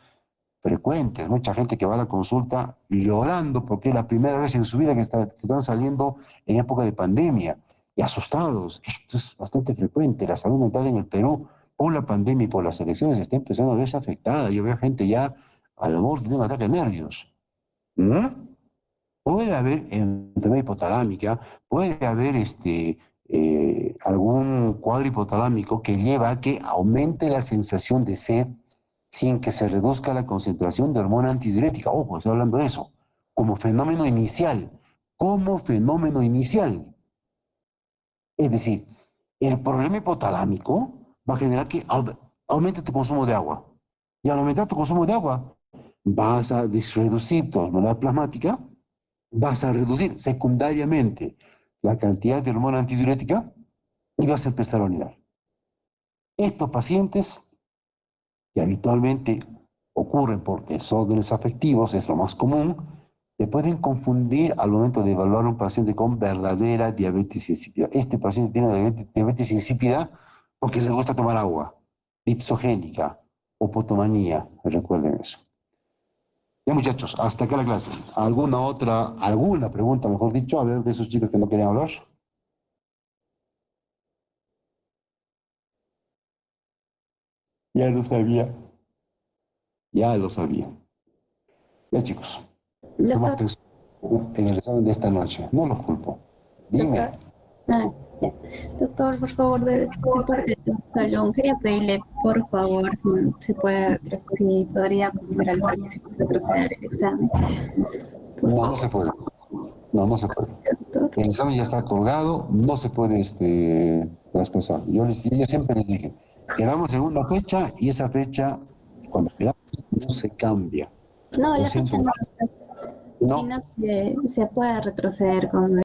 frecuentes. Mucha gente que va a la consulta llorando porque es la primera vez en su vida que están saliendo en época de pandemia y asustados. Esto es bastante frecuente. La salud mental en el Perú, por la pandemia y por las elecciones, está empezando a verse afectada. Yo veo gente ya al borde de un ataque de nervios. ¿Mm? Puede haber enfermedad hipotalámica, puede haber algún cuadro hipotalámico que lleva a que aumente la sensación de sed sin que se reduzca la concentración de hormona antidiurética. Ojo, estoy hablando de eso, como fenómeno inicial, como fenómeno inicial. Es decir, el problema hipotalámico va a generar que aumente tu consumo de agua. Y al aumentar tu consumo de agua, vas a reducir tu hormona plasmática, vas a reducir secundariamente la cantidad de hormona antidiurética y vas a empezar a orinar. Estos pacientes que habitualmente ocurren por desórdenes afectivos, es lo más común, te pueden confundir al momento de evaluar a un paciente con verdadera diabetes insípida. Este paciente tiene diabetes insípida porque le gusta tomar agua, dipsogénica o potomanía, recuerden eso. Ya muchachos, hasta acá la clase. ¿Alguna pregunta, mejor dicho, a ver, de esos chicos que no querían hablar? Ya lo sabía, ya lo sabía. Ya chicos, ¿qué más Doctor, pensó en el examen de esta noche? No los culpo. Dime. doctor. Ya. Doctor, por favor, de parte del salón, quería pedirle, por favor, si podría comer algo y si puede retroceder el examen. Por No, no favor, se puede. No, no se puede. doctor. El examen ya está colgado, no se puede traspasar. Yo siempre les dije, quedamos en una fecha y esa fecha, cuando quedamos, no se cambia. No, Lo la siento fecha no, mucho. No, sino que se puede retroceder con